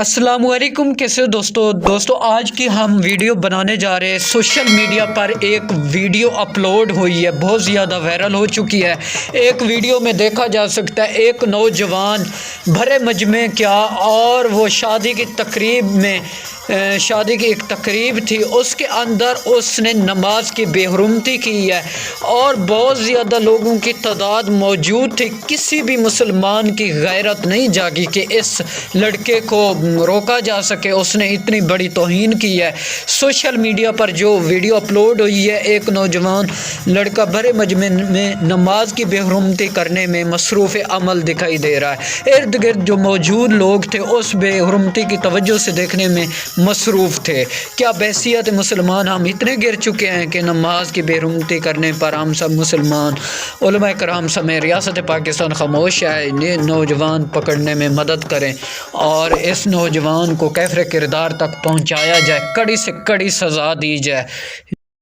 السلام علیکم، کیسے دوستو آج کی ہم ویڈیو بنانے جا رہے ہیں۔ سوشل میڈیا پر ایک ویڈیو اپلوڈ ہوئی ہے، بہت زیادہ وائرل ہو چکی ہے۔ ایک ویڈیو میں دیکھا جا سکتا ہے ایک نوجوان بھرے مجمع کیا اور وہ شادی کی ایک تقریب تھی، اس کے اندر اس نے نماز کی بے حرمتی کی ہے اور بہت زیادہ لوگوں کی تعداد موجود تھی۔ کسی بھی مسلمان کی غیرت نہیں جاگی کہ اس لڑکے کو روکا جا سکے، اس نے اتنی بڑی توہین کی ہے۔ سوشل میڈیا پر جو ویڈیو اپلوڈ ہوئی ہے، ایک نوجوان لڑکا بھرے مجمع میں نماز کی بے حرمتی کرنے میں مصروف عمل دکھائی دے رہا ہے۔ ارد گرد جو موجود لوگ تھے اس بے حرمتی کی توجہ سے دیکھنے میں مصروف تھے۔ کیا بحیثیت مسلمان ہم اتنے گر چکے ہیں کہ نماز کی بے حرمتی کرنے پر ہم سب مسلمان علماء کرام سمیت ریاست پاکستان خاموش ہے؟ یہ نوجوان پکڑنے میں مدد کریں اور اس نوجوان کو کیفر کردار تک پہنچایا جائے، کڑی سے کڑی سزا دی جائے۔